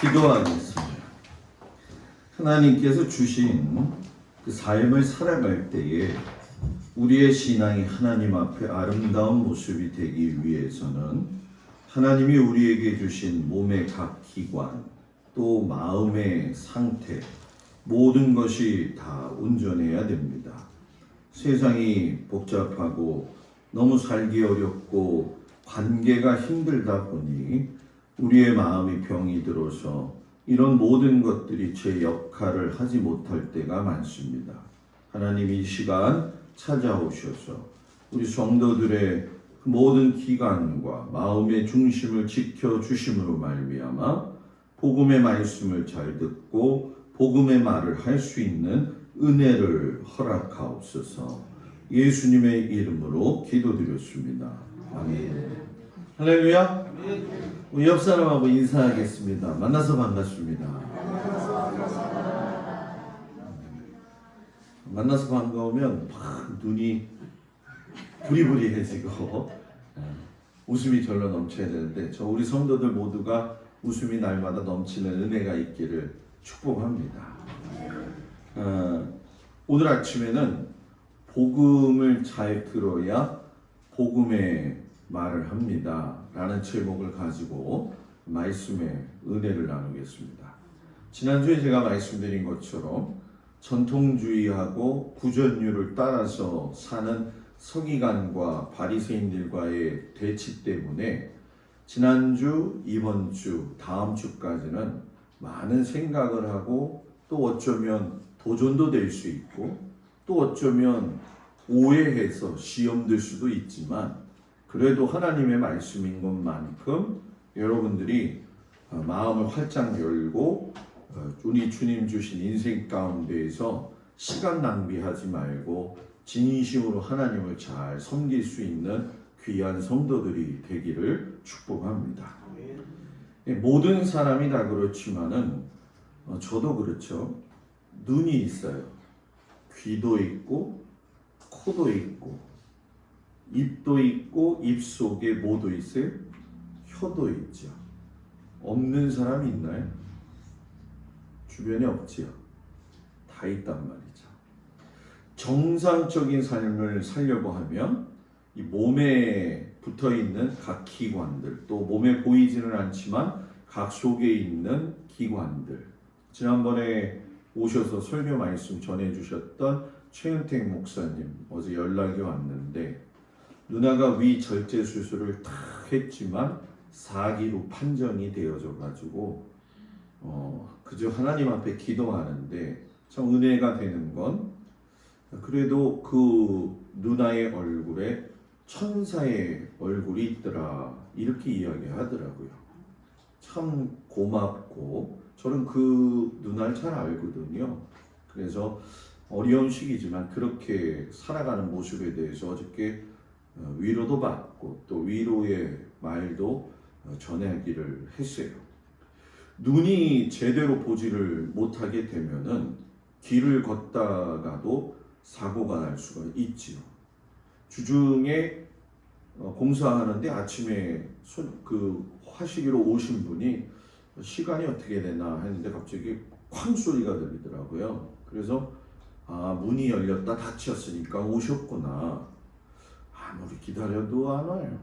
기도하겠습니다. 하나님께서 주신 그 삶을 살아갈 때에 우리의 신앙이 하나님 앞에 아름다운 모습이 되기 위해서는 하나님이 우리에게 주신 몸의 각 기관, 또 마음의 상태, 모든 것이 다 온전해야 됩니다. 세상이 복잡하고 너무 살기 어렵고 관계가 힘들다 보니 우리의 마음이 병이 들어서 이런 모든 것들이 제 역할을 하지 못할 때가 많습니다. 하나님이 이 시간 찾아오셔서 우리 성도들의 모든 기관과 마음의 중심을 지켜주심으로 말미암아 복음의 말씀을 잘 듣고 복음의 말을 할 수 있는 은혜를 허락하옵소서. 예수님의 이름으로 기도드렸습니다. 아멘. 할렐루야. 우리 옆 사람하고 인사하겠습니다. 만나서 반갑습니다. 만나서 반가우면 막 눈이 부리부리해지고 웃음이 절로 넘쳐야 되는데 저 우리 성도들 모두가 웃음이 날마다 넘치는 은혜가 있기를 축복합니다. 오늘 아침에는 복음을 잘 들어야 복음의 말을 합니다 라는 제목을 가지고 말씀의 은혜를 나누겠습니다. 지난주에 제가 말씀드린 것처럼 전통주의하고 구전율을 따라서 사는 서기관과 바리새인들과의 대치 때문에 지난주, 이번 주, 다음 주까지는 많은 생각을 하고 또 어쩌면 도전도 될 수 있고 또 어쩌면 오해해서 시험될 수도 있지만 그래도 하나님의 말씀인 것만큼 여러분들이 마음을 활짝 열고 우리 주님 주신 인생 가운데에서 시간 낭비하지 말고 진심으로 하나님을 잘 섬길 수 있는 귀한 성도들이 되기를 축복합니다. 모든 사람이 다 그렇지만은 저도 그렇죠. 눈이 있어요. 귀도 있고 코도 있고 입도 있고 입속에 뭐도 있어요? 혀도 있죠. 없는 사람이 있나요? 주변에 없지요. 다 있단 말이죠. 정상적인 삶을 살려고 하면 이 몸에 붙어있는 각 기관들, 또 몸에 보이지는 않지만 각 속에 있는 기관들, 지난번에 오셔서 설교 말씀 전해주셨던 최은택 목사님 어제 연락이 왔는데 누나가 위 절제 수술을 다 했지만 4기로 판정이 되어져 가지고 그저 하나님 앞에 기도하는데 참 은혜가 되는 건 그래도 그 누나의 얼굴에 천사의 얼굴이 있더라 이렇게 이야기하더라고요. 참 고맙고 저는 그 누나를 잘 알거든요. 그래서 어려운 시기지만 그렇게 살아가는 모습에 대해서 어저께 위로도 받고 또 위로의 말도 전하기를 했어요. 눈이 제대로 보지를 못하게 되면은 길을 걷다가도 사고가 날 수가 있지요. 주중에 공사하는데 아침에 그 화시기로 오신 분이 시간이 어떻게 되나 했는데 갑자기 쾅 소리가 들리더라고요. 그래서 문이 열렸다 닫혔으니까 오셨구나. 아무리 기다려도 안 와요.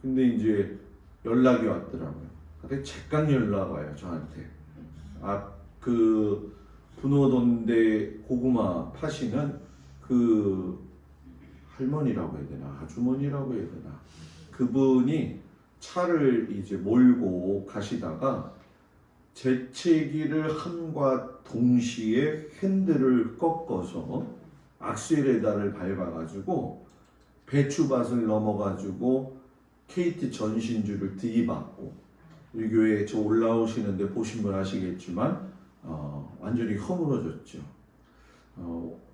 근데 이제 연락이 왔더라고요. 근데 잠깐 연락 와요 저한테. 그 분호돈대 고구마 파시는 그 할머니라고 해야 되나 아주머니라고 해야 되나 그분이 차를 이제 몰고 가시다가 재채기를 함과 동시에 핸들을 꺾어서 악셀에다를 밟아가지고 배추밭을 넘어가지고 KT 전신주를 들이받고 우리 교회에 저 올라오시는데 보신 분 아시겠지만 완전히 허물어졌죠.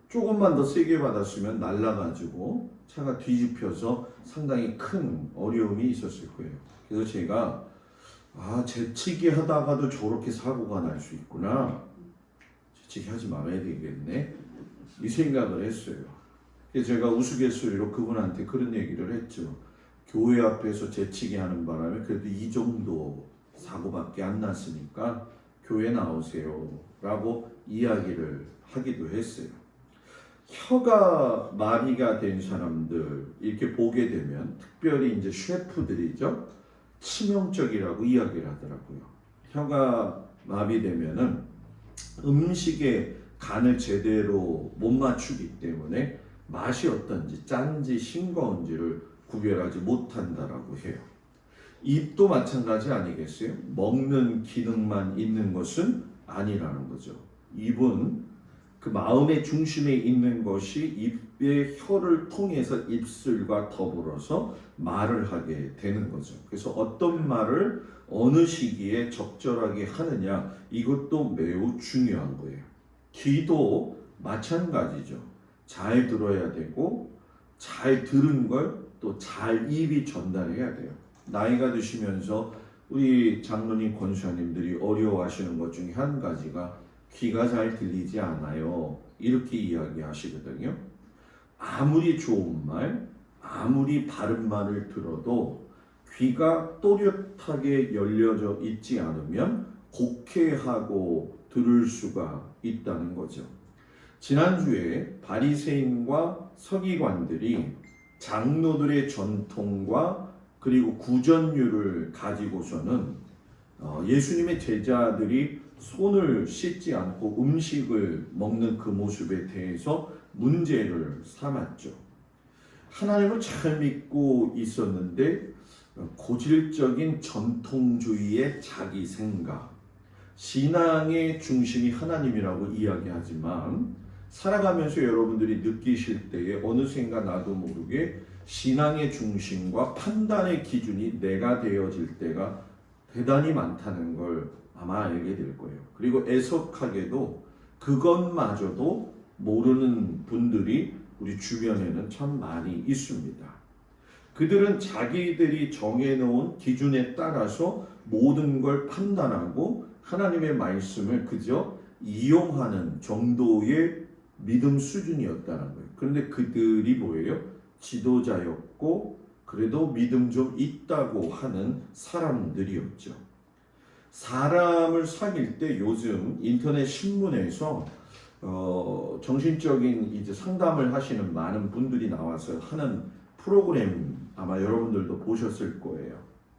조금만 더 세게 받았으면 날아가지고 차가 뒤집혀서 상당히 큰 어려움이 있었을 거예요. 그래서 제가 재치기 하다가도 저렇게 사고가 날 수 있구나. 재치기 하지 말아야 되겠네. 이 생각을 했어요. 그래서 제가 우스갯소리로 그분한테 그런 얘기를 했죠. 교회 앞에서 재치기 하는 바람에 그래도 이 정도 사고밖에 안 났으니까 교회 나오세요 라고 이야기를 하기도 했어요. 혀가 마비가 된 사람들 이렇게 보게 되면 특별히 이제 셰프들이죠. 치명적이라고 이야기를 하더라고요. 혀가 마비되면은 음식에 간을 제대로 못 맞추기 때문에 맛이 어떤지 짠지 싱거운지를 구별하지 못한다라고 해요. 입도 마찬가지 아니겠어요? 먹는 기능만 있는 것은 아니라는 거죠. 입은 그 마음의 중심에 있는 것이 입의 혀를 통해서 입술과 더불어서 말을 하게 되는 거죠. 그래서 어떤 말을 어느 시기에 적절하게 하느냐 이것도 매우 중요한 거예요. 귀도 마찬가지죠. 잘 들어야 되고 잘 들은 걸 또 잘 입이 전달해야 돼요. 나이가 드시면서 우리 장로님 권수사님들이 어려워하시는 것 중에 한 가지가 귀가 잘 들리지 않아요. 이렇게 이야기하시거든요. 아무리 좋은 말, 아무리 바른 말을 들어도 귀가 또렷하게 열려져 있지 않으면 곡해하고 들을 수가 있다는 거죠. 지난주에 바리새인과 서기관들이 장로들의 전통과 그리고 구전율을 가지고서는 예수님의 제자들이 손을 씻지 않고 음식을 먹는 그 모습에 대해서 문제를 삼았죠. 하나님을 잘 믿고 있었는데 고질적인 전통주의의 자기 생각, 신앙의 중심이 하나님이라고 이야기하지만 살아가면서 여러분들이 느끼실 때에 어느샌가 나도 모르게 신앙의 중심과 판단의 기준이 내가 되어질 때가 대단히 많다는 걸 아마 알게 될 거예요. 그리고 애석하게도 그것마저도 모르는 분들이 우리 주변에는 참 많이 있습니다. 그들은 자기들이 정해놓은 기준에 따라서 모든 걸 판단하고 하나님의 말씀을 그저 이용하는 정도의 믿음 수준이었다는 거예요. 그런데 그들이 뭐예요? 지도자였고 그래도 믿음 좀 있다고 하는 사람들이었죠. 사람을 사귈 때 요즘 인터넷 신문에서 정신적인 이제 상담을 하시는 많은 분들이 나와서 하는 프로그램 아마 여러분들도 보셨을 거예요.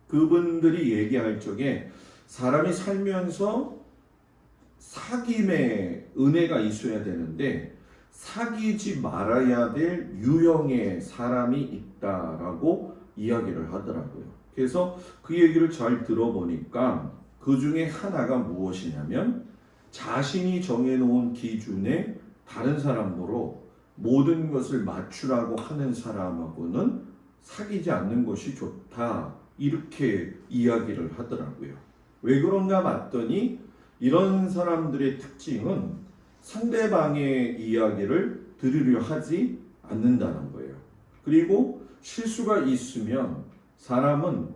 그분들이 얘기할 적에 사람이 살면서 사귐의 은혜가 있어야 되는데 사귀지 말아야 될 유형의 사람이 있다라고 이야기를 하더라고요. 그래서 그 얘기를 잘 들어보니까 그 중에 하나가 무엇이냐면 자신이 정해놓은 기준에 다른 사람으로 모든 것을 맞추라고 하는 사람하고는 사귀지 않는 것이 좋다 이렇게 이야기를 하더라고요. 왜 그런가 봤더니 이런 사람들의 특징은 상대방의 이야기를 들으려 하지 않는다는 거예요. 그리고 실수가 있으면 사람은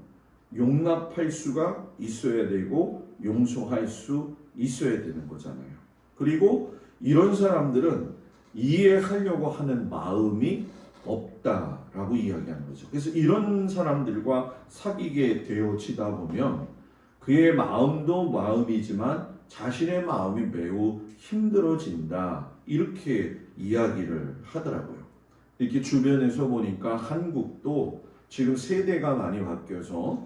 용납할 수가 있어야 되고 용서할 수 있어야 되는 거잖아요. 그리고 이런 사람들은 이해하려고 하는 마음이 없다라고 이야기하는 거죠. 그래서 이런 사람들과 사귀게 되어지다 보면 그의 마음도 마음이지만 자신의 마음이 매우 힘들어진다 이렇게 이야기를 하더라고요. 이렇게 주변에서 보니까 한국도 지금 세대가 많이 바뀌어서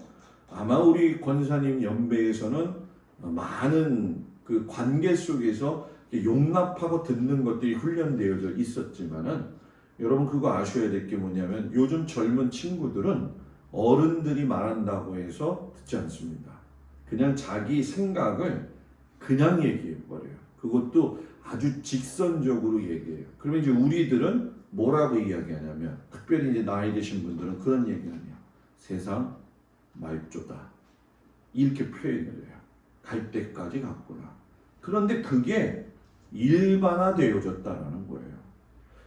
아마 우리 권사님 연배에서는 많은 그 관계 속에서 용납하고 듣는 것들이 훈련되어져 있었지만은 여러분 그거 아셔야 될 게 뭐냐면 요즘 젊은 친구들은 어른들이 말한다고 해서 듣지 않습니다. 그냥 자기 생각을 그냥 얘기해 버려요. 그것도 아주 직선적으로 얘기해요. 그러면 이제 우리들은 뭐라고 이야기하냐면 특별히 이제 나이 드신 분들은 그런 얘기를 해요. 세상 말조다. 이렇게 표현을 해요. 갈 때까지 갔구나. 그런데 그게 일반화되어졌다라는 거예요.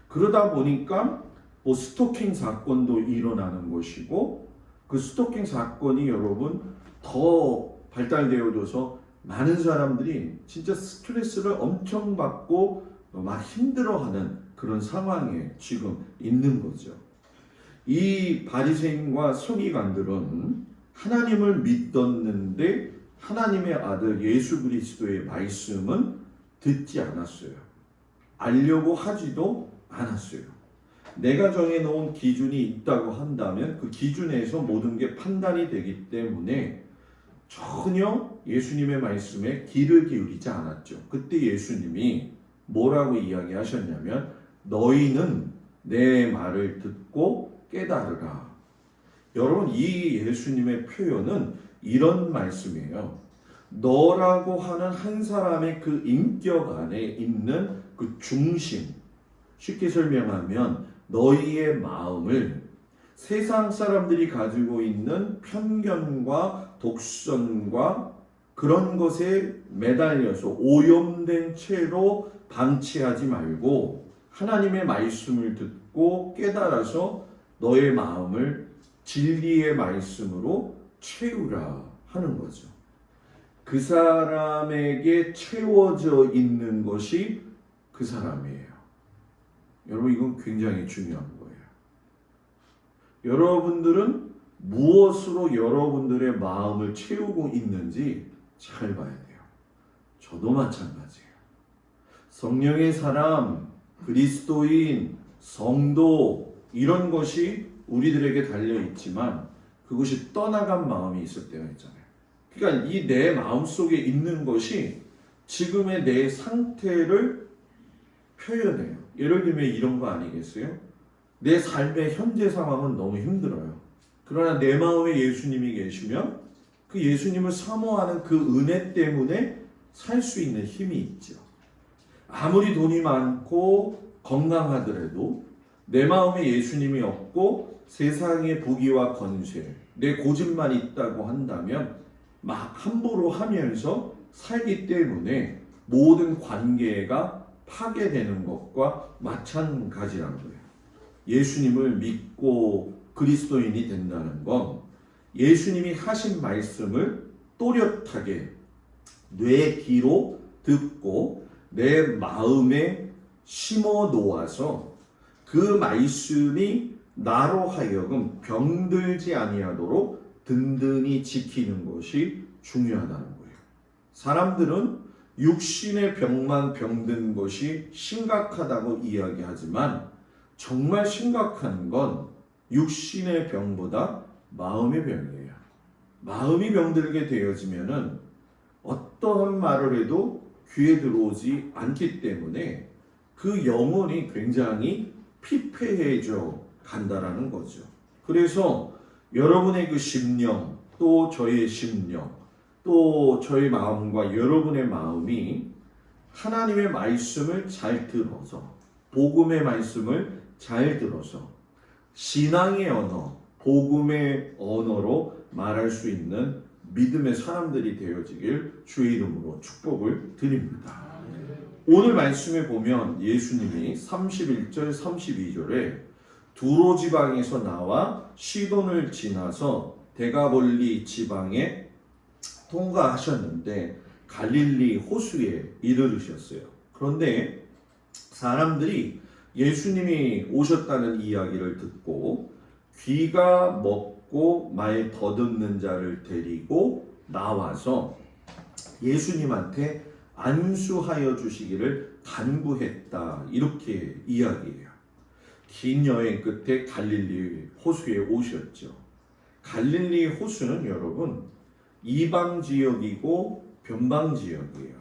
그러다 보니까 뭐 스토킹 사건도 일어나는 것이고 그 스토킹 사건이 여러분 더 발달되어져서 많은 사람들이 진짜 스트레스를 엄청 받고 막 힘들어하는 그런 상황에 지금 있는 거죠. 이 바리새인과 서기관들은 하나님을 믿었는데 하나님의 아들 예수 그리스도의 말씀은 듣지 않았어요. 알려고 하지도 않았어요. 내가 정해놓은 기준이 있다고 한다면 그 기준에서 모든 게 판단이 되기 때문에 전혀 예수님의 말씀에 귀를 기울이지 않았죠. 그때 예수님이 뭐라고 이야기하셨냐면 너희는 내 말을 듣고 깨달으라. 여러분, 이 예수님의 표현은 이런 말씀이에요. 너라고 하는 한 사람의 그 인격 안에 있는 그 중심, 쉽게 설명하면 너희의 마음을 세상 사람들이 가지고 있는 편견과 독선과 그런 것에 매달려서 오염된 채로 방치하지 말고 하나님의 말씀을 듣고 깨달아서 너의 마음을 진리의 말씀으로 채우라 하는 거죠. 그 사람에게 채워져 있는 것이 그 사람이에요. 여러분, 이건 굉장히 중요한 거예요. 여러분들은 무엇으로 여러분들의 마음을 채우고 있는지 잘 봐야 돼요. 저도 마찬가지예요. 성령의 사람, 그리스도인, 성도 이런 것이 우리들에게 달려있지만 그것이 떠나간 마음이 있을 때가 있잖아요. 그러니까 이 내 마음속에 있는 것이 지금의 내 상태를 표현해요. 예를 들면 이런 거 아니겠어요? 내 삶의 현재 상황은 너무 힘들어요. 그러나 내 마음에 예수님이 계시면 그 예수님을 사모하는 그 은혜 때문에 살 수 있는 힘이 있죠. 아무리 돈이 많고 건강하더라도 내 마음에 예수님이 없고 세상의 부귀와 권세, 내 고집만 있다고 한다면 막 함부로 하면서 살기 때문에 모든 관계가 파괴되는 것과 마찬가지라는 거예요. 예수님을 믿고 그리스도인이 된다는 건 예수님이 하신 말씀을 또렷하게 뇌 귀로 듣고 내 마음에 심어 놓아서 그 말씀이 나로 하여금 병들지 아니하도록 든든히 지키는 것이 중요하다는 거예요. 사람들은 육신의 병만 병든 것이 심각하다고 이야기하지만 정말 심각한 건 육신의 병보다 마음의 병이에요. 마음이 병들게 되어지면은 어떠한 말을 해도 귀에 들어오지 않기 때문에 그 영혼이 굉장히 피폐해져 간다라는 거죠. 그래서 여러분의 그 심령, 또 저의 심령, 또 저의 마음과 여러분의 마음이 하나님의 말씀을 잘 들어서, 복음의 말씀을 잘 들어서 신앙의 언어, 복음의 언어로 말할 수 있는 믿음의 사람들이 되어지길 주의 이름으로 축복을 드립니다. 오늘 말씀에 보면 예수님이 31절 32절에 두로 지방에서 나와 시돈을 지나서 데가볼리 지방에 통과하셨는데 갈릴리 호수에 이르르셨어요. 그런데 사람들이 예수님이 오셨다는 이야기를 듣고 귀가 먹고 말 더듬는 자를 데리고 나와서 예수님한테 안수하여 주시기를 간구했다. 이렇게 이야기해요. 긴 여행 끝에 갈릴리 호수에 오셨죠. 갈릴리 호수는 여러분 이방 지역이고 변방 지역이에요.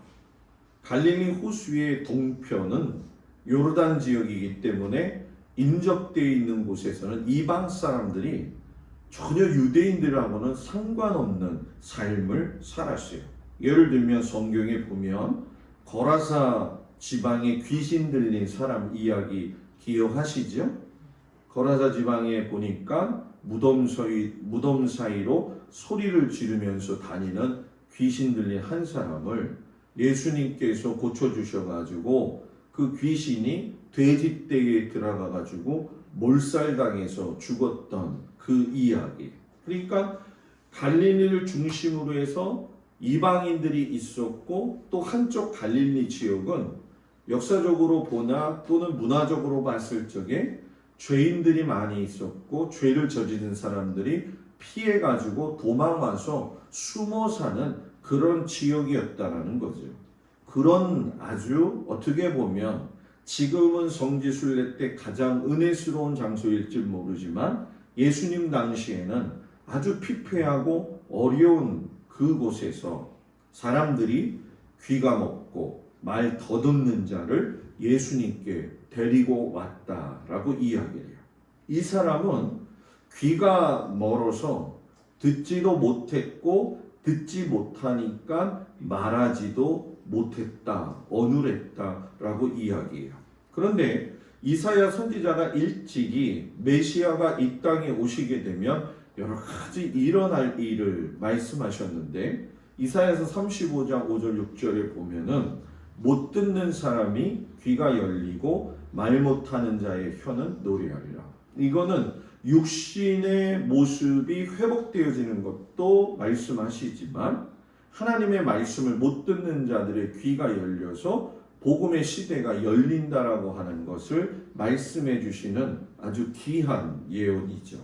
갈릴리 호수의 동편은 요르단 지역이기 때문에 인접되어 있는 곳에서는 이방 사람들이 전혀 유대인들하고는 상관없는 삶을 살았어요. 예를 들면 성경에 보면 거라사 지방에 귀신 들린 사람 이야기 기억하시죠? 거라사 지방에 보니까 무덤 사이로 소리를 지르면서 다니는 귀신 들린 한 사람을 예수님께서 고쳐주셔가지고 그 귀신이 돼지떼에 들어가가지고 몰살당해서 죽었던 그 이야기. 그러니까 갈릴리를 중심으로 해서 이방인들이 있었고 또 한쪽 갈릴리 지역은 역사적으로 보나 또는 문화적으로 봤을 적에 죄인들이 많이 있었고 죄를 저지른 사람들이 피해가지고 도망와서 숨어 사는 그런 지역이었다라는 거죠. 그런 아주 어떻게 보면 지금은 성지순례 때 가장 은혜스러운 장소일지 모르지만 예수님 당시에는 아주 피폐하고 어려운 그곳에서 사람들이 귀가 먹고 말 더듬는 자를 예수님께 데리고 왔다라고 이야기를 해요. 이 사람은 귀가 멀어서 듣지도 못했고 듣지 못하니까 말하지도 못했다, 어눌했다라고 이야기해요. 그런데 이사야 선지자가 일찍이 메시아가 이 땅에 오시게 되면 여러 가지 일어날 일을 말씀하셨는데 이사야서 35장 5절 6절에 보면은 못 듣는 사람이 귀가 열리고 말 못하는 자의 혀는 노래하리라. 이거는 육신의 모습이 회복되어지는 것도 말씀하시지만 하나님의 말씀을 못 듣는 자들의 귀가 열려서 복음의 시대가 열린다라고 하는 것을 말씀해 주시는 아주 귀한 예언이죠.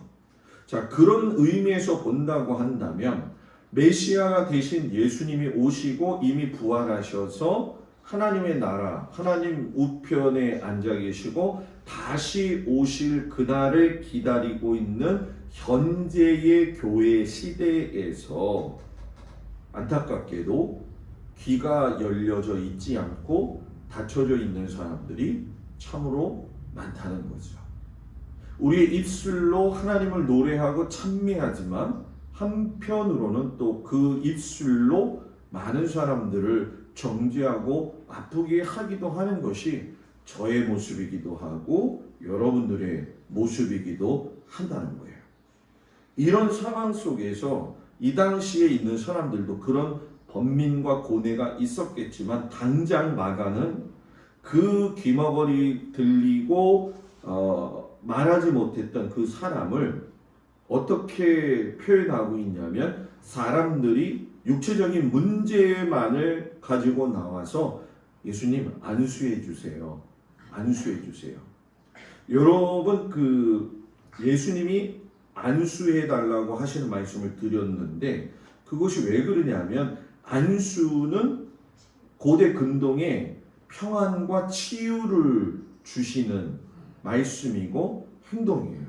자, 그런 의미에서 본다고 한다면 메시아가 되신 예수님이 오시고 이미 부활하셔서 하나님의 나라, 하나님 우편에 앉아 계시고 다시 오실 그날을 기다리고 있는 현재의 교회 시대에서 안타깝게도 귀가 열려져 있지 않고 닫혀져 있는 사람들이 참으로 많다는 거죠. 우리의 입술로 하나님을 노래하고 찬미하지만 한편으로는 또 그 입술로 많은 사람들을 정죄하고 아프게 하기도 하는 것이 저의 모습이기도 하고 여러분들의 모습이기도 한다는 거예요. 이런 상황 속에서 이 당시에 있는 사람들도 그런 번민과 고뇌가 있었겠지만 당장 마가는 그 귀머거리 들리고 말하지 못했던 그 사람을 어떻게 표현하고 있냐면 사람들이 육체적인 문제만을 가지고 나와서 예수님 안수해 주세요. 안수해 주세요. 여러분 예수님이 안수해 달라고 하시는 말씀을 드렸는데 그것이 왜 그러냐면 안수는 고대 근동에 평안과 치유를 주시는 말씀이고 행동이에요.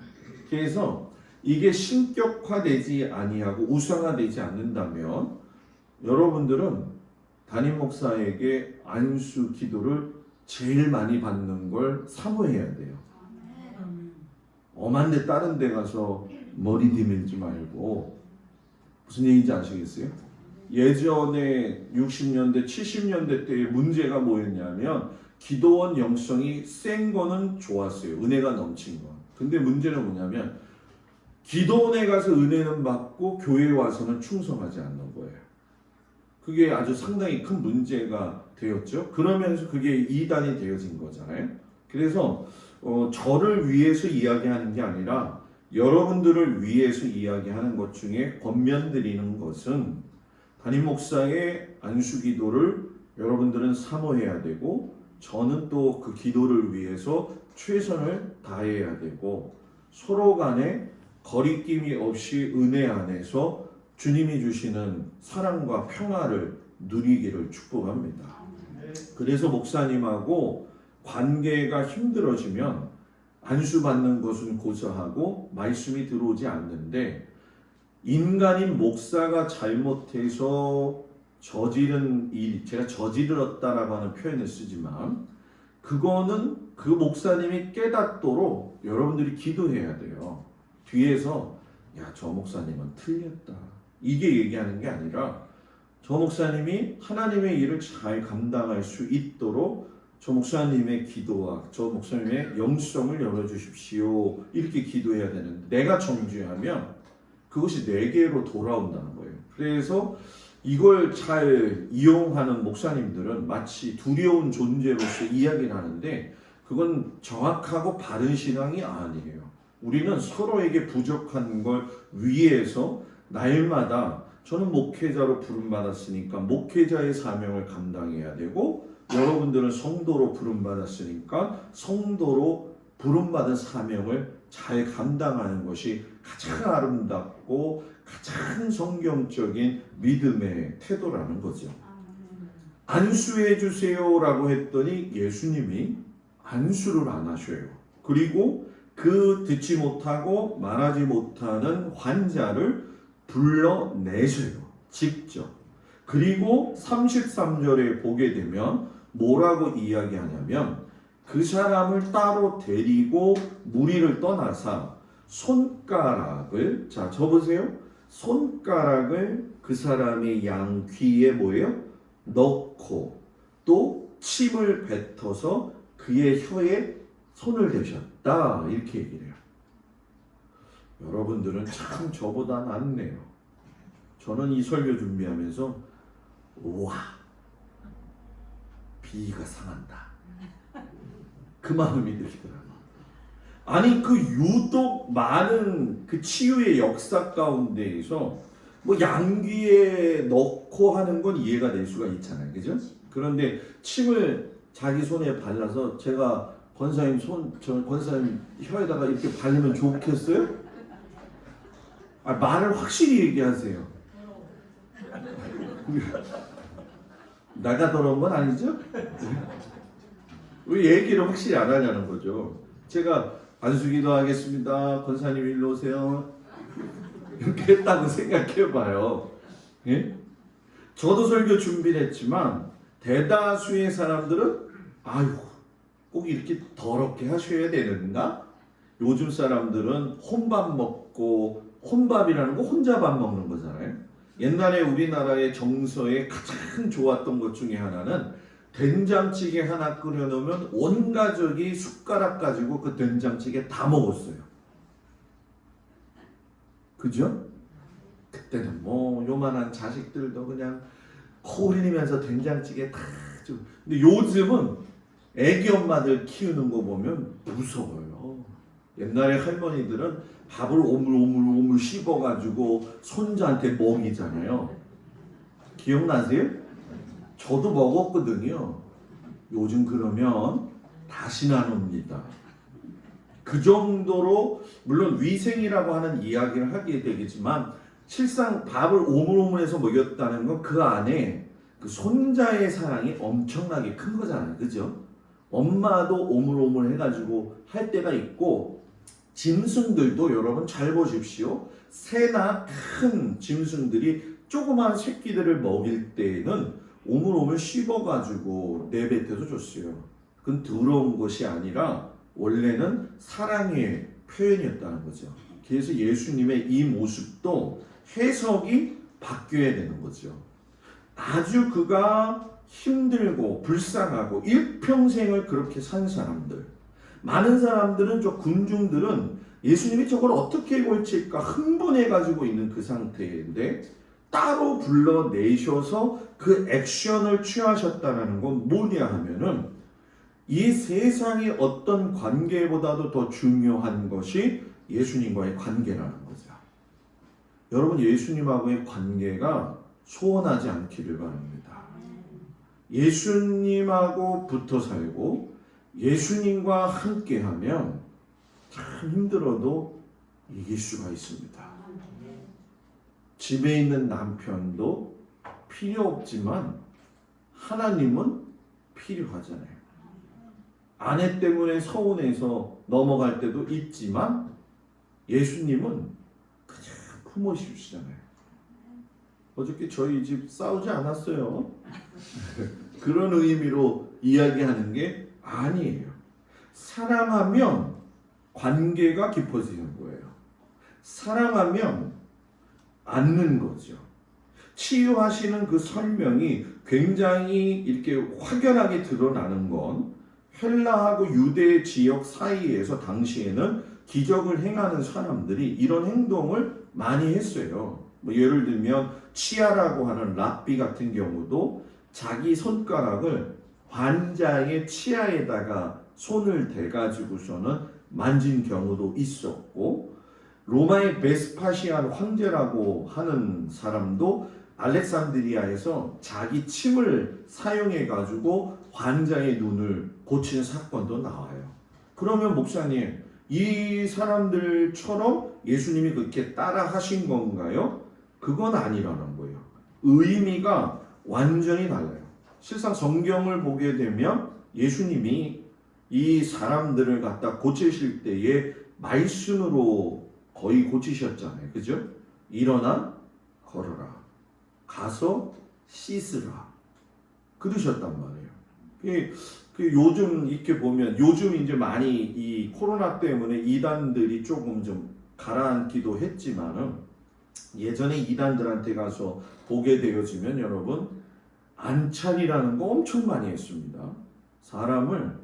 그래서 이게 신격화되지 아니하고 우상화되지 않는다면 여러분들은 담임 목사에게 안수 기도를 제일 많이 받는 걸 사모해야 돼요. 엄한 데 다른 데 가서 머리 디밀지 말고 무슨 얘기인지 아시겠어요? 예전에 60년대, 70년대 때의 문제가 뭐였냐면 기도원 영성이 센 거는 좋았어요. 은혜가 넘친 거. 근데 문제는 뭐냐면 기도원에 가서 은혜는 받고 교회에 와서는 충성하지 않는 거예요. 그게 아주 상당히 큰 문제가 되었죠. 그러면서 그게 이단이 되어진 거잖아요. 그래서 저를 위해서 이야기하는 게 아니라 여러분들을 위해서 이야기하는 것 중에 권면드리는 것은 담임 목사의 안수 기도를 여러분들은 사모해야 되고 저는 또 그 기도를 위해서 최선을 다해야 되고 서로 간에 거리낌이 없이 은혜 안에서 주님이 주시는 사랑과 평화를 누리기를 축복합니다. 그래서 목사님하고 관계가 힘들어지면 안수받는 것은 고사하고 말씀이 들어오지 않는데 인간인 목사가 잘못해서 저지른 일, 제가 저지르었다라고 하는 표현을 쓰지만 그거는 그 목사님이 깨닫도록 여러분들이 기도해야 돼요. 뒤에서 야, 저 목사님은 틀렸다. 이게 얘기하는 게 아니라 저 목사님이 하나님의 일을 잘 감당할 수 있도록 저 목사님의 기도와 저 목사님의 영성을 열어주십시오. 이렇게 기도해야 되는데 내가 정죄하면 그것이 내게로 돌아온다는 거예요. 그래서 이걸 잘 이용하는 목사님들은 마치 두려운 존재로서 이야기를 하는데 그건 정확하고 바른 신앙이 아니에요. 우리는 서로에게 부족한 걸 위해서 날마다 저는 목회자로 부름받았으니까 목회자의 사명을 감당해야 되고 여러분들은 성도로 부름받았으니까 성도로 부름받은 사명을 잘 감당하는 것이 가장 아름답고 가장 성경적인 믿음의 태도라는 거죠. 안수해 주세요라고 했더니 예수님이 안수를 안 하셔요. 그리고 그 듣지 못하고 말하지 못하는 환자를 불러내셔요. 직접. 그리고 33절에 보게 되면 뭐라고 이야기하냐면 그 사람을 따로 데리고 무리를 떠나사 손가락을, 자 접으세요. 손가락을 그 사람의 양 귀에 뭐예요? 넣고 또 침을 뱉어서 그의 혀에 손을 대셨다, 이렇게 얘기를 해요. 여러분들은 참 저보다 낫네요. 저는 이 설교 준비하면서 와, 비위가 상한다, 그 마음이 들더라고요. 아니 그 유독 많은 그 치유의 역사 가운데에서 뭐 양귀에 넣고 하는 건 이해가 될 수가 있잖아요, 그죠? 그런데 침을 자기 손에 발라서, 제가 권사님 권사님 혀에다가 이렇게 바르면 좋겠어요? 말을 확실히 얘기하세요. 나가 더러운 건 아니죠? 왜 얘기를 확실히 안 하냐는 거죠. 제가 안수기도 하겠습니다, 권사님 일로 오세요, 이렇게 했다고 생각해봐요. 예? 저도 설교 준비를 했지만 대다수의 사람들은 아유 꼭 이렇게 더럽게 하셔야 되는가? 요즘 사람들은 혼밥 먹고, 혼밥이라는 거 혼자 밥 먹는 거잖아요. 옛날에 우리나라의 정서에 가장 좋았던 것 중에 하나는 된장찌개 하나 끓여놓으면 온 가족이 숟가락 가지고 그 된장찌개 다 먹었어요. 그죠? 그때는 뭐 요만한 자식들도 그냥 코 흘리면서 된장찌개 다 좀. 근데 요즘은 애기 엄마들 키우는 거 보면 무서워요. 옛날에 할머니들은 밥을 오물오물 씹어가지고 손자한테 먹이잖아요. 기억나세요? 저도 먹었거든요. 요즘 그러면 다시는 안 옵니다. 그 정도로 물론 위생이라고 하는 이야기를 하게 되겠지만 실상 밥을 오물오물해서 먹였다는 건 그 안에 그 손자의 사랑이 엄청나게 큰 거잖아요, 그죠? 엄마도 오물오물 해가지고 할 때가 있고, 짐승들도 여러분 잘 보십시오. 새나 큰 짐승들이 조그만 새끼들을 먹일 때에는 오물오물 씹어가지고 내뱉어서 줬어요. 그건 더러운 것이 아니라 원래는 사랑의 표현이었다는 거죠. 그래서 예수님의 이 모습도 해석이 바뀌어야 되는 거죠. 아주 그가 힘들고 불쌍하고 일평생을 그렇게 산 사람들, 많은 사람들은, 저 군중들은 예수님이 저걸 어떻게 고칠까 흥분해 가지고 있는 그 상태인데 따로 불러내셔서 그 액션을 취하셨다는 건 뭐냐 하면은 이 세상의 어떤 관계보다도 더 중요한 것이 예수님과의 관계라는 거죠. 여러분, 예수님하고의 관계가 소원하지 않기를 바랍니다. 예수님하고 붙어 살고 예수님과 함께하면 참 힘들어도 이길 수가 있습니다. 집에 있는 남편도 필요 없지만 하나님은 필요하잖아요. 아내 때문에 서운해서 넘어갈 때도 있지만 예수님은 그냥 품어주시잖아요. 어저께 저희 집 싸우지 않았어요. 그런 의미로 이야기하는 게 아니에요. 사랑하면 관계가 깊어지는 거예요. 사랑하면 않는 거죠. 치유하시는 그 설명이 굉장히 이렇게 확연하게 드러나는 건 헬라하고 유대 지역 사이에서 당시에는 기적을 행하는 사람들이 이런 행동을 많이 했어요. 뭐 예를 들면 치아라고 하는 랍비 같은 경우도 자기 손가락을 환자의 치아에다가 손을 대가지고서는 만진 경우도 있었고, 로마의 베스파시안 황제라고 하는 사람도 알렉산드리아에서 자기 침을 사용해 가지고 환자의 눈을 고치는 사건도 나와요. 그러면 목사님, 이 사람들처럼 예수님이 그렇게 따라 하신 건가요? 그건 아니라는 거예요. 의미가 완전히 달라요. 실상 성경을 보게 되면 예수님이 이 사람들을 갖다 고치실 때에 말씀으로 거의 고치셨잖아요. 그죠? 일어나 걸어라. 가서 씻으라. 그러셨단 말이에요. 요즘 이렇게 보면 요즘 이제 많이 이 코로나 때문에 이단들이 조금 좀 가라앉기도 했지만은 예전에 이단들한테 가서 보게 되어지면 여러분 안찰이라는 거 엄청 많이 했습니다. 사람을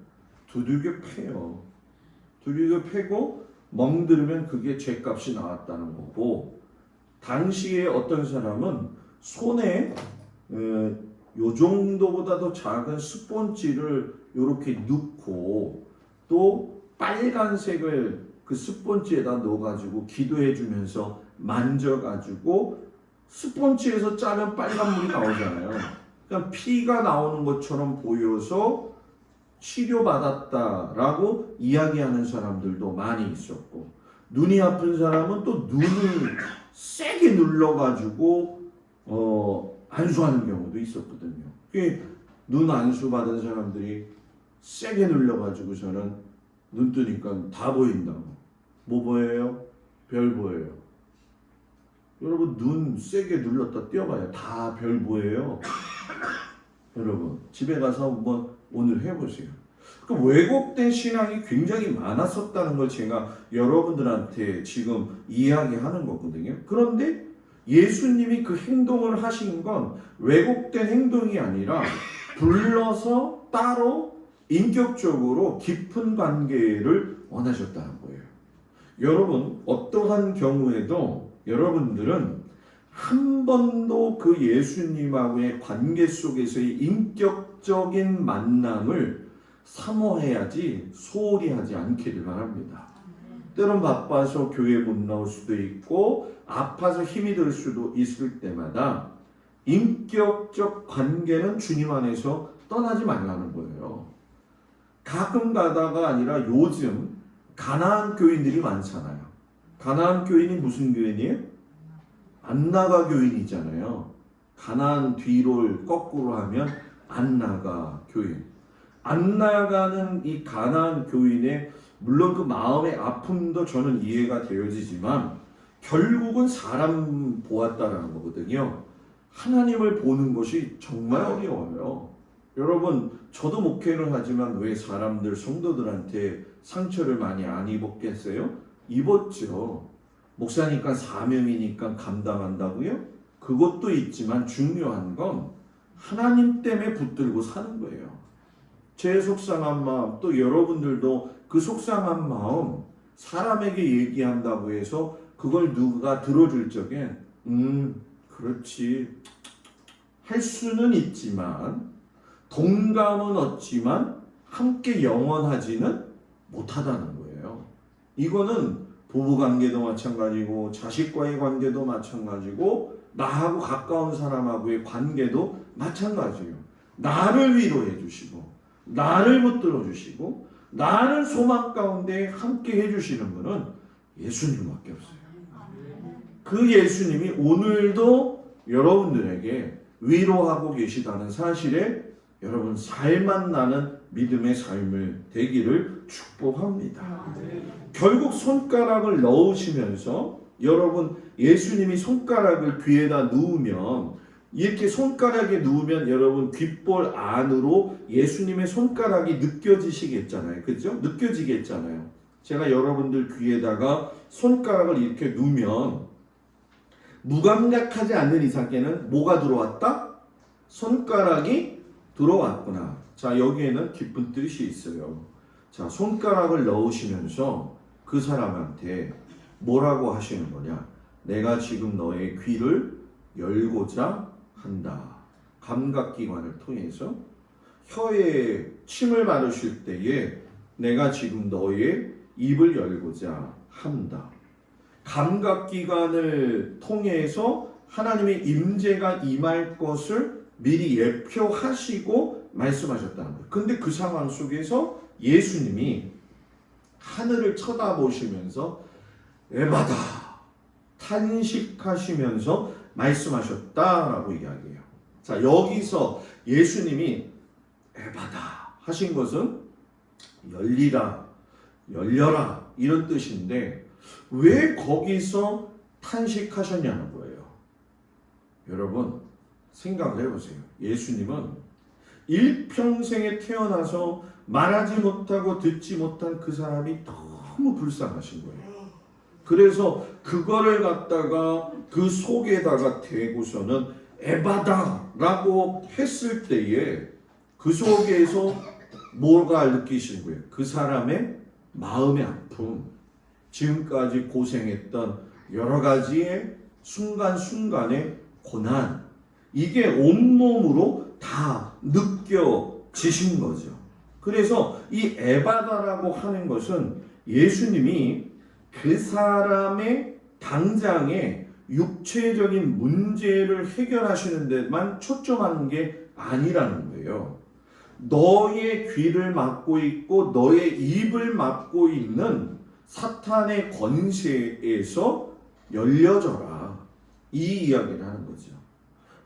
두들겨 패요. 두들겨 패고 멍들으면 그게 죄값이 나왔다는 거고, 당시에 어떤 사람은 손에 요 정도보다도 작은 스폰지를 이렇게 넣고 또 빨간색을 그 스폰지에다 넣어가지고 기도해 주면서 만져가지고 스폰지에서 짜면 빨간 물이 나오잖아요. 그러니까 피가 나오는 것처럼 보여서 치료받았다라고 이야기하는 사람들도 많이 있었고, 눈이 아픈 사람은 또 눈을 세게 눌러가지고 안수하는 경우도 있었거든요. 눈 안수 받은 사람들이 세게 눌려가지고서는 눈 뜨니까 다 보인다고. 뭐 보여요? 별 보여요. 여러분 눈 세게 눌렀다 띄어봐요. 다 별 보여요. 여러분 집에 가서 한번 오늘 해보세요. 그 왜곡된 신앙이 굉장히 많았었다는 걸 제가 여러분들한테 지금 이야기하는 거거든요. 그런데 예수님이 그 행동을 하신 건 왜곡된 행동이 아니라 불러서 따로 인격적으로 깊은 관계를 원하셨다는 거예요. 여러분 어떠한 경우에도 여러분들은 한 번도 그 예수님하고의 관계 속에서의 인격적인 만남을 사모해야지 소홀히 하지 않기를 바랍니다. 때론 바빠서 교회 못 나올 수도 있고 아파서 힘이 들 수도 있을 때마다 인격적 관계는 주님 안에서 떠나지 말라는 거예요. 가끔 가다가 아니라 요즘 가나안 교인들이 많잖아요. 가나안 교인이 무슨 교인이에요? 안나가 교인이잖아요. 가나안 뒤를 거꾸로 하면 안나가 교인. 안나가는 이 가나안 교인의 물론 그 마음의 아픔도 저는 이해가 되어지지만 결국은 사람 보았다라는 거거든요. 하나님을 보는 것이 정말 어려워요. 여러분 저도 목회를 하지만 왜 사람들 성도들한테 상처를 많이 안 입었겠어요? 입었죠. 목사니까 사명이니까 감당한다고요? 그것도 있지만 중요한 건 하나님 때문에 붙들고 사는 거예요. 제 속상한 마음, 또 여러분들도 그 속상한 마음 사람에게 얘기한다고 해서 그걸 누가 들어줄 적엔 그렇지 할 수는 있지만 동감은 얻지만 함께 영원하지는 못하다는 거예요. 이거는 부부관계도 마찬가지고 자식과의 관계도 마찬가지고 나하고 가까운 사람하고의 관계도 마찬가지예요. 나를 위로해 주시고 나를 붙들어 주시고 나를 소망 가운데 함께 해주시는 분은 예수님밖에 없어요. 그 예수님이 오늘도 여러분들에게 위로하고 계시다는 사실에 여러분 살만 나는 믿음의 삶을 되기를 축복합니다. 결국 손가락을 넣으시면서 여러분 예수님이 손가락을 귀에다 누우면 이렇게 손가락에 누우면 여러분 귓볼 안으로 예수님의 손가락이 느껴지시겠잖아요. 그죠? 느껴지겠잖아요. 제가 여러분들 귀에다가 손가락을 이렇게 누우면 무감각하지 않는 이상께는 뭐가 들어왔다? 손가락이 들어왔구나. 자, 여기에는 깊은 뜻이 있어요. 자, 손가락을 넣으시면서 그 사람한테 뭐라고 하시는 거냐? 내가 지금 너의 귀를 열고자 한다. 감각기관을 통해서 혀에 침을 바르실 때에 내가 지금 너의 입을 열고자 한다. 감각기관을 통해서 하나님의 임재가 임할 것을 미리 예표하시고 말씀하셨다는 거예요. 근데 그 상황 속에서 예수님이 하늘을 쳐다보시면서 에바다 탄식하시면서 말씀하셨다라고 이야기해요. 자, 여기서 예수님이 에바다 하신 것은 열리라, 열려라 이런 뜻인데 왜 거기서 탄식하셨냐는 거예요. 여러분 생각을 해보세요. 예수님은 일평생에 태어나서 말하지 못하고 듣지 못한 그 사람이 너무 불쌍하신 거예요. 그래서 그거를 갖다가 그 속에다가 대고서는 에바다라고 했을 때에 그 속에서 뭐가 느끼신 거예요? 그 사람의 마음의 아픔, 지금까지 고생했던 여러 가지의 순간순간의 고난, 이게 온몸으로 다 느껴지신 거죠. 그래서 이 에바다라고 하는 것은 예수님이 그 사람의 당장의 육체적인 문제를 해결하시는 데만 초점하는 게 아니라는 거예요. 너의 귀를 막고 있고 너의 입을 막고 있는 사탄의 권세에서 열려져라. 이 이야기를 하는 거죠.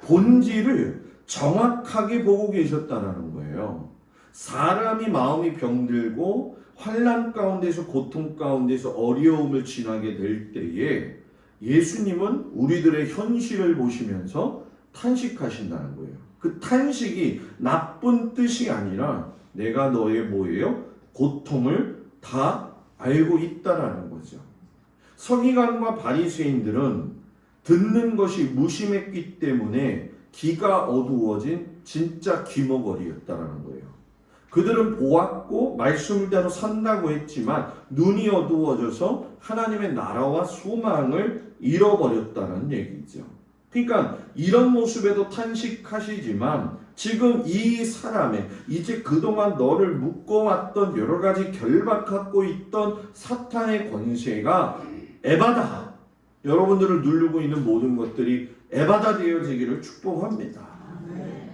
본질을 정확하게 보고 계셨다는 거예요. 사람이 마음이 병들고 환난 가운데서 고통 가운데서 어려움을 지나게 될 때에 예수님은 우리들의 현실을 보시면서 탄식하신다는 거예요. 그 탄식이 나쁜 뜻이 아니라 내가 너의 뭐예요? 고통을 다 알고 있다라는 거죠. 서기관과 바리새인들은 듣는 것이 무심했기 때문에 귀가 어두워진 진짜 귀머거리였다라는 거예요. 그들은 보았고 말씀대로 산다고 했지만 눈이 어두워져서 하나님의 나라와 소망을 잃어버렸다는 얘기죠. 그러니까 이런 모습에도 탄식하시지만 지금 이 사람의 이제 그동안 너를 묶어왔던 여러 가지 결박하고 있던 사탄의 권세가 에바다. 여러분들을 누르고 있는 모든 것들이 에바다 되어지기를 축복합니다.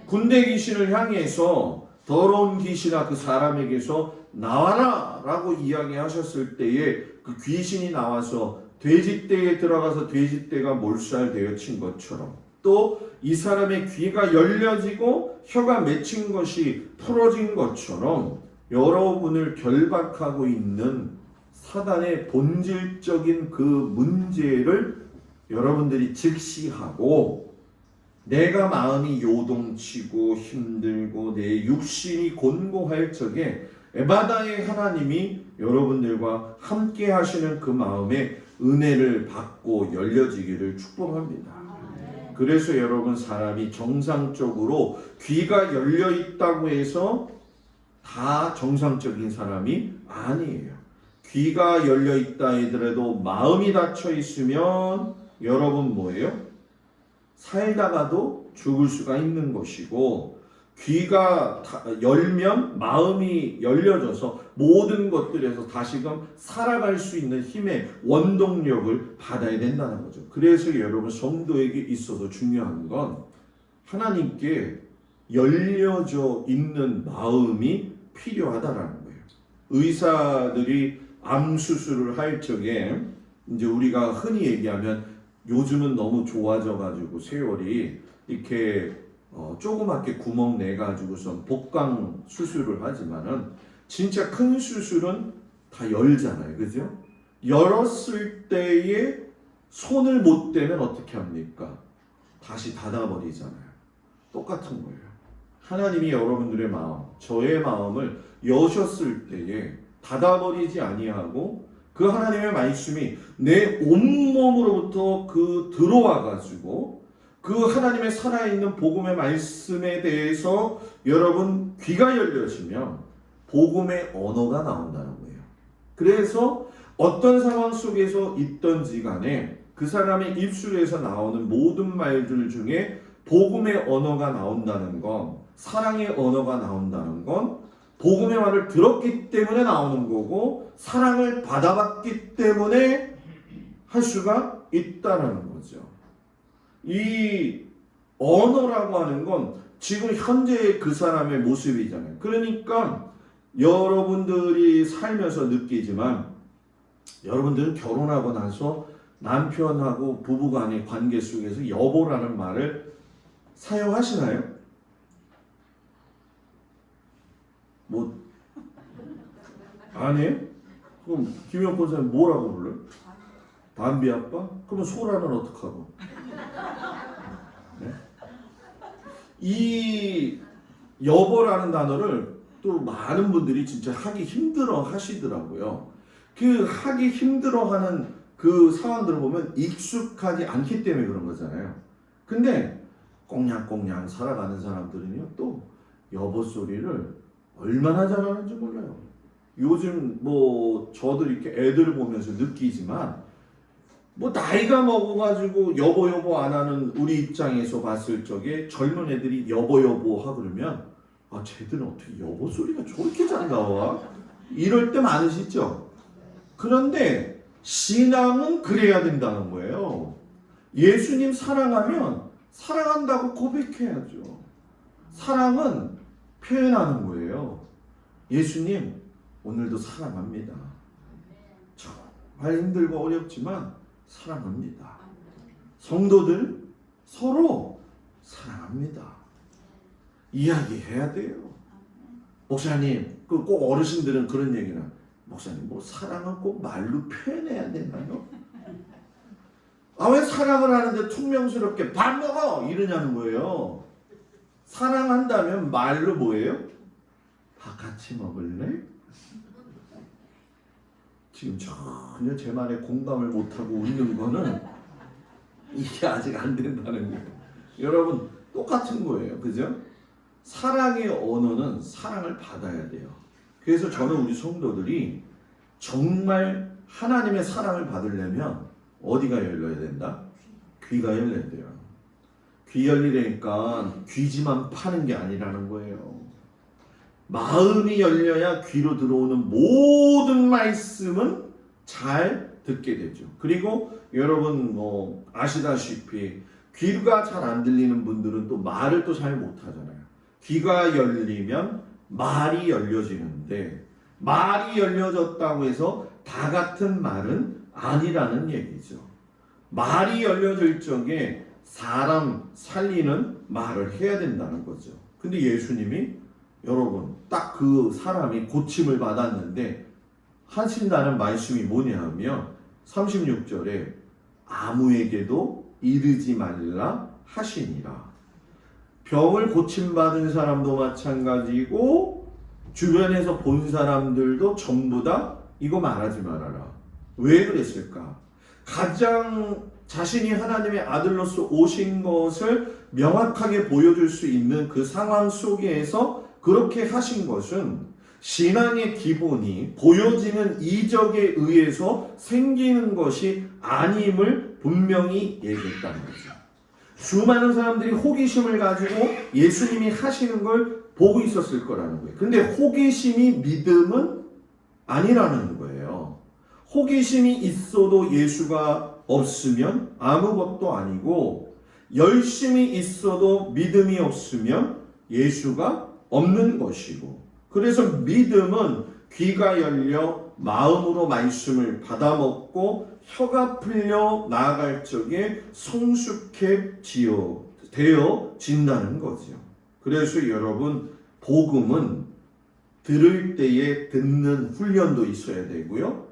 군대 귀신을 향해서 더러운 귀신아 그 사람에게서 나와라 라고 이야기하셨을 때에 그 귀신이 나와서 돼지떼에 들어가서 돼지떼가 몰살되어 친 것처럼 또 이 사람의 귀가 열려지고 혀가 맺힌 것이 풀어진 것처럼 여러분을 결박하고 있는 사단의 본질적인 그 문제를 여러분들이 직시하고 내가 마음이 요동치고 힘들고 내 육신이 곤고할 적에 에바다의 하나님이 여러분들과 함께 하시는 그 마음에 은혜를 받고 열려지기를 축복합니다. 그래서 여러분 사람이 정상적으로 귀가 열려 있다고 해서 다 정상적인 사람이 아니에요. 귀가 열려 있다 하더라도 마음이 닫혀 있으면 여러분 뭐예요? 살다가도 죽을 수가 있는 것이고 귀가 열면 마음이 열려져서 모든 것들에서 다시금 살아갈 수 있는 힘의 원동력을 받아야 된다는 거죠. 그래서 여러분 성도에게 있어서 중요한 건 하나님께 열려져 있는 마음이 필요하다라는 거예요. 의사들이 암 수술을 할 적에 이제 우리가 흔히 얘기하면 요즘은 너무 좋아져 가지고 세월이 이렇게 조그맣게 구멍 내 가지고선 복강 수술을 하지만은 진짜 큰 수술은 다 열잖아요. 그죠? 열었을 때에 손을 못 대면 어떻게 합니까? 다시 닫아버리잖아요. 똑같은 거예요. 하나님이 여러분들의 마음, 저의 마음을 여셨을 때에 닫아버리지 아니하고 그 하나님의 말씀이 내 온몸으로부터 들어와 가지고 그 하나님의 살아있는 복음의 말씀에 대해서 여러분 귀가 열려지면 복음의 언어가 나온다는 거예요. 그래서 어떤 상황 속에서 있든지 간에 그 사람의 입술에서 나오는 모든 말들 중에 복음의 언어가 나온다는 건, 사랑의 언어가 나온다는 건 복음의 말을 들었기 때문에 나오는 거고 사랑을 받아봤기 때문에 할 수가 있다는 거죠. 이 언어라고 하는 건 지금 현재의 그 사람의 모습이잖아요. 그러니까 여러분들이 살면서 느끼지만 여러분들은 결혼하고 나서 남편하고 부부간의 관계 속에서 여보라는 말을 사용하시나요? 뭐 안 해요? 그럼 김영 권사님 뭐라고 불러요? 담비 아빠? 그러면 소라는 어떡하고? 네? 이 여보라는 단어를 또 많은 분들이 진짜 하기 힘들어 하시더라고요. 그 하기 힘들어 하는 그 상황들을 보면 익숙하지 않기 때문에 그런 거잖아요. 근데 꽁냥꽁냥 살아가는 사람들은요, 또 여보 소리를 얼마나 잘하는지 몰라요. 요즘 뭐 저도 이렇게 애들 보면서 느끼지만 뭐 나이가 먹어가지고 여보 여보 안 하는 우리 입장에서 봤을 적에 젊은 애들이 여보 여보 하고 그러면 아 쟤들은 어떻게 여보 소리가 저렇게 잘 나와? 이럴 때 많으시죠? 그런데 신앙은 그래야 된다는 거예요. 예수님 사랑하면 사랑한다고 고백해야죠. 사랑은 표현하는 거예요. 예수님 오늘도 사랑합니다. 정말 힘들고 어렵지만 사랑합니다. 성도들 서로 사랑합니다. 이야기해야 돼요. 목사님, 꼭 어르신들은 그런 얘기나 목사님 뭐 사랑은 꼭 말로 표현해야 되나요? 아 왜 사랑을 하는데 퉁명스럽게 밥 먹어 이러냐는 거예요. 사랑한다면 말로 뭐예요? 밥 같이 먹을래? 지금 전혀 제 말에 공감을 못하고 웃는 거는 이게 아직 안 된다는 거예요. 여러분 똑같은 거예요. 그죠? 사랑의 언어는 사랑을 받아야 돼요. 그래서 저는 우리 성도들이 정말 하나님의 사랑을 받으려면 어디가 열려야 된다? 귀가 열려야 돼요. 귀 열리려니까 귀지만 파는 게 아니라는 거예요. 마음이 열려야 귀로 들어오는 모든 말씀은 잘 듣게 되죠. 그리고 여러분 뭐 아시다시피 귀가 잘 안 들리는 분들은 또 말을 또 잘 못하잖아요. 귀가 열리면 말이 열려지는데 말이 열려졌다고 해서 다 같은 말은 아니라는 얘기죠. 말이 열려질 적에 사람 살리는 말을 해야 된다는 거죠. 근데 예수님이 여러분 딱 그 사람이 고침을 받았는데 하신다는 말씀이 뭐냐 하면 36절에 아무에게도 이르지 말라 하시니라. 병을 고침받은 사람도 마찬가지고 주변에서 본 사람들도 전부 다 이거 말하지 말아라. 왜 그랬을까? 가장 자신이 하나님의 아들로서 오신 것을 명확하게 보여줄 수 있는 그 상황 속에서 그렇게 하신 것은 신앙의 기본이 보여지는 이적에 의해서 생기는 것이 아님을 분명히 얘기했다는 거죠. 수많은 사람들이 호기심을 가지고 예수님이 하시는 걸 보고 있었을 거라는 거예요. 근데 호기심이 믿음은 아니라는 거예요. 호기심이 있어도 예수가 없으면 아무것도 아니고 열심히 있어도 믿음이 없으면 예수가 없는 것이고, 그래서 믿음은 귀가 열려 마음으로 말씀을 받아먹고 혀가 풀려 나아갈 적에 성숙해되어진다는 거죠. 그래서 여러분 복음은 들을 때에 듣는 훈련도 있어야 되고요,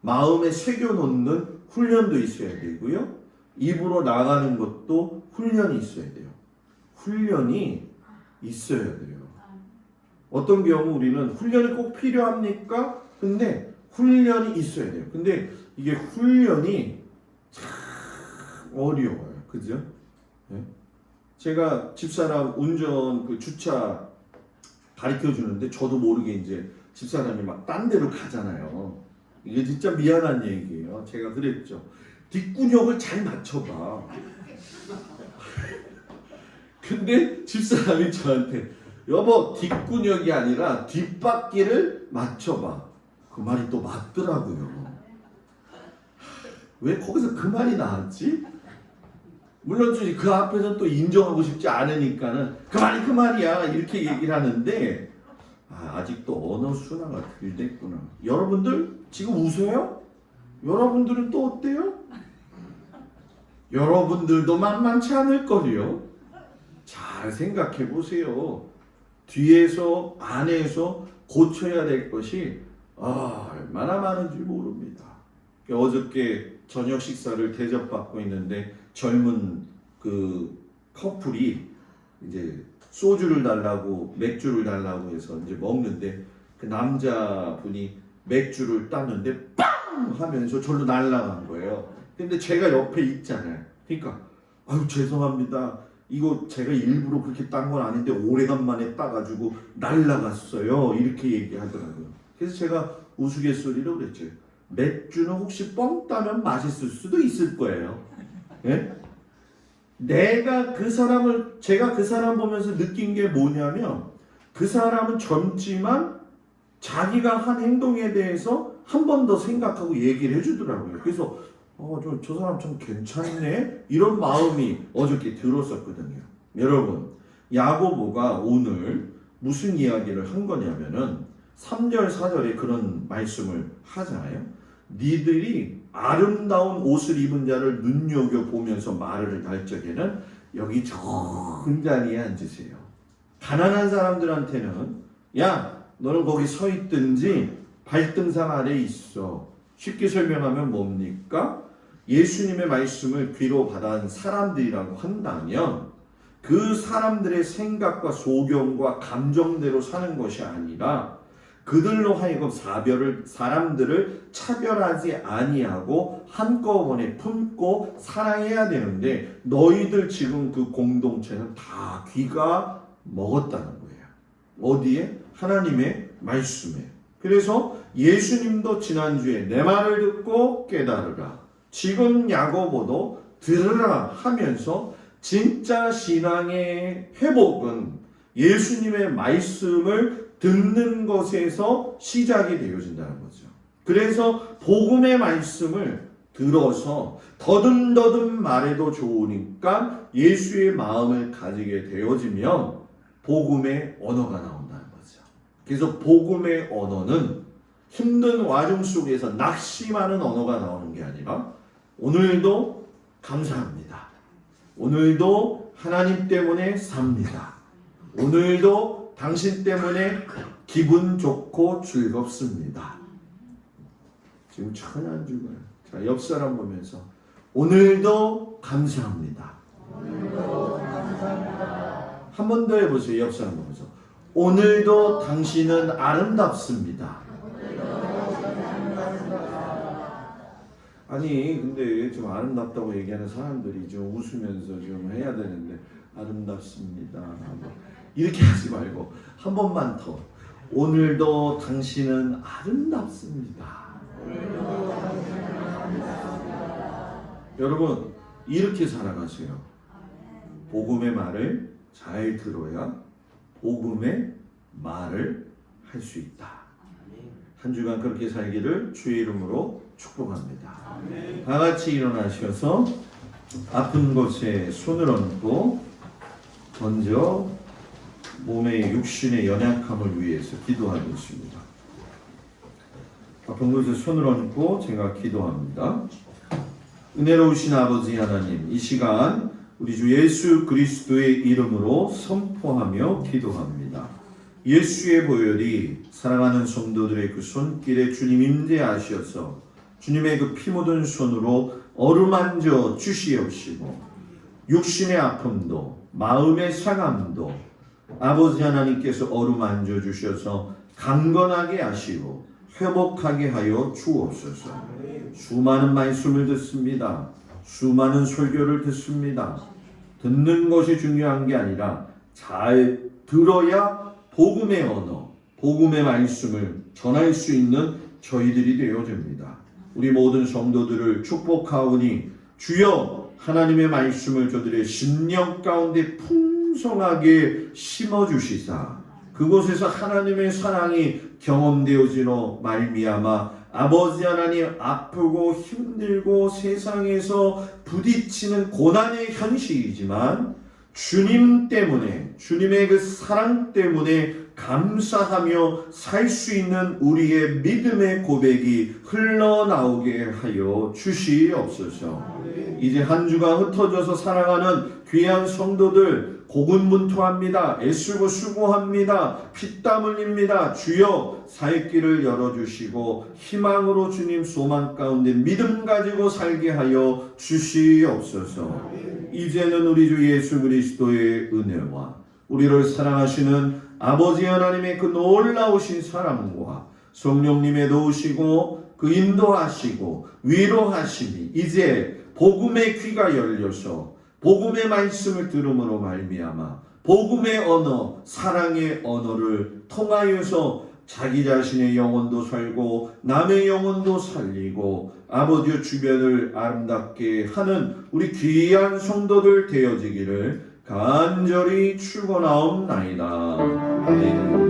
마음에 새겨놓는 훈련도 있어야 되고요, 입으로 나가는 것도 훈련이 있어야 돼요. 훈련이 있어야 돼요. 어떤 경우 우리는 훈련이 꼭 필요합니까? 근데 훈련이 있어야 돼요. 근데 이게 훈련이 참 어려워요. 그죠? 네? 제가 집사람 운전 그 주차 가르쳐 주는데 저도 모르게 이제 집사람이 막 딴 데로 가잖아요. 이게 진짜 미안한 얘기예요. 제가 그랬죠. 뒷구녕을 잘 맞춰봐. 근데 집사람이 저한테 여보 뒷구녕이 아니라 뒷바퀴를 맞춰봐. 그 말이 또 맞더라고요. 왜 거기서 그 말이 나왔지? 물론 그 앞에서 또 인정하고 싶지 않으니까는 그 말이 그 말이야 이렇게 얘기를 하는데 아직도 언어 순화가 덜 됐구나. 여러분들 지금 우세요? 여러분들은 또 어때요? 여러분들도 만만치 않을 거리요. 잘 생각해 보세요. 뒤에서 안에서 고쳐야 될 것이 얼마나 많은지 모릅니다. 어저께 저녁 식사를 대접받고 있는데 젊은 그 커플이 이제 소주를 달라고 맥주를 달라고 해서 이제 먹는데 그 남자분이 맥주를 땄는데 빵 하면서 절로 날아간 거예요. 근데 제가 옆에 있잖아요. 그러니까 아유 죄송합니다. 이거 제가 일부러 그렇게 딴 건 아닌데 오래간만에 따가지고 날아갔어요. 이렇게 얘기하더라고요. 그래서 제가 우스갯소리로 그랬죠. 맥주는 혹시 뻥 따면 맛있을 수도 있을 거예요. 예? 제가 그 사람 보면서 느낀 게 뭐냐면 그 사람은 젊지만 자기가 한 행동에 대해서 한 번 더 생각하고 얘기를 해주더라고요. 그래서 저 사람 참 괜찮네 이런 마음이 어저께 들었었거든요. 여러분 야고보가 오늘 무슨 이야기를 한 거냐면은 3절 4절에 그런 말씀을 하잖아요. 니들이 아름다운 옷을 입은 자를 눈여겨보면서 말을 할 적에는 여기 좋은 자리에 앉으세요. 가난한 사람들한테는 야 너는 거기 서 있든지 발등상 아래 있어. 쉽게 설명하면 뭡니까? 예수님의 말씀을 귀로 받아온 사람들이라고 한다면 그 사람들의 생각과 소견과 감정대로 사는 것이 아니라 그들로 하여금 사람들을 차별하지 아니하고 한꺼번에 품고 사랑해야 되는데 너희들 지금 그 공동체는 다 귀가 먹었다는 거예요. 어디에? 하나님의 말씀에. 그래서 예수님도 지난주에 내 말을 듣고 깨달으라. 지금 야고보도 들으라 하면서 진짜 신앙의 회복은 예수님의 말씀을 듣는 것에서 시작이 되어진다는 거죠. 그래서 복음의 말씀을 들어서 더듬더듬 말해도 좋으니까 예수의 마음을 가지게 되어지면 복음의 언어가 나온다는 거죠. 그래서 복음의 언어는 힘든 와중 속에서 낙심하는 언어가 나오는 게 아니라 오늘도 감사합니다. 오늘도 하나님 때문에 삽니다. 오늘도 당신 때문에 기분 좋고 즐겁습니다. 지금 전혀 안 죽어요. 자, 옆 사람 보면서 오늘도 감사합니다. 한 번 더 해보세요. 옆 사람 보면서 오늘도 당신은 아름답습니다. 아니 근데 좀 아름답다고 얘기하는 사람들이 좀 웃으면서 좀 해야 되는데 아름답습니다. 이렇게 하지 말고 한 번만 더 오늘도 당신은 아름답습니다. 여러분 이렇게 살아가세요. 복음의 말을 잘 들어야 복음의 말을 할 수 있다. 한 주간 그렇게 살기를 주의 이름으로 축복합니다. 다 같이 일어나셔서 아픈 곳에 손을 얹고 먼저 몸의 육신의 연약함을 위해서 기도하겠습니다. 아픈 곳에 손을 얹고 제가 기도합니다. 은혜로우신 아버지 하나님, 이 시간 우리 주 예수 그리스도의 이름으로 선포하며 기도합니다. 예수의 보혈이 사랑하는 성도들의 그 손길에 주님 임재하셔서 주님의 그 피 묻은 손으로 어루만져 주시옵시고 육신의 아픔도 마음의 상함도 아버지 하나님께서 어루만져 주셔서 강건하게 하시고 회복하게 하여 주옵소서. 수많은 말씀을 듣습니다. 수많은 설교를 듣습니다. 듣는 것이 중요한 게 아니라 잘 들어야 복음의 언어, 복음의 말씀을 전할 수 있는 저희들이 되어집니다. 우리 모든 성도들을 축복하오니 주여 하나님의 말씀을 저들의 심령 가운데 풍성하게 심어주시사 그곳에서 하나님의 사랑이 경험되어지로 말미암아 아버지 하나님 아프고 힘들고 세상에서 부딪히는 고난의 현실이지만 주님 때문에 주님의 그 사랑 때문에 감사하며 살 수 있는 우리의 믿음의 고백이 흘러나오게 하여 주시옵소서. 이제 한 주가 흩어져서 살아가는 귀한 성도들 고군분투합니다. 애쓰고 수고합니다. 피땀 흘립니다. 주여 살 길을 열어주시고 희망으로 주님 소망 가운데 믿음 가지고 살게 하여 주시옵소서. 이제는 우리 주 예수 그리스도의 은혜와 우리를 사랑하시는 아버지 하나님의 그 놀라우신 사랑과 성령님의 도우시고 그 인도하시고 위로하심이 이제 복음의 귀가 열려서 복음의 말씀을 들음으로 말미암아 복음의 언어, 사랑의 언어를 통하여서 자기 자신의 영혼도 살고 남의 영혼도 살리고 아버지의 주변을 아름답게 하는 우리 귀한 성도들 되어지기를 간절히 축원하옵나이다. 아멘.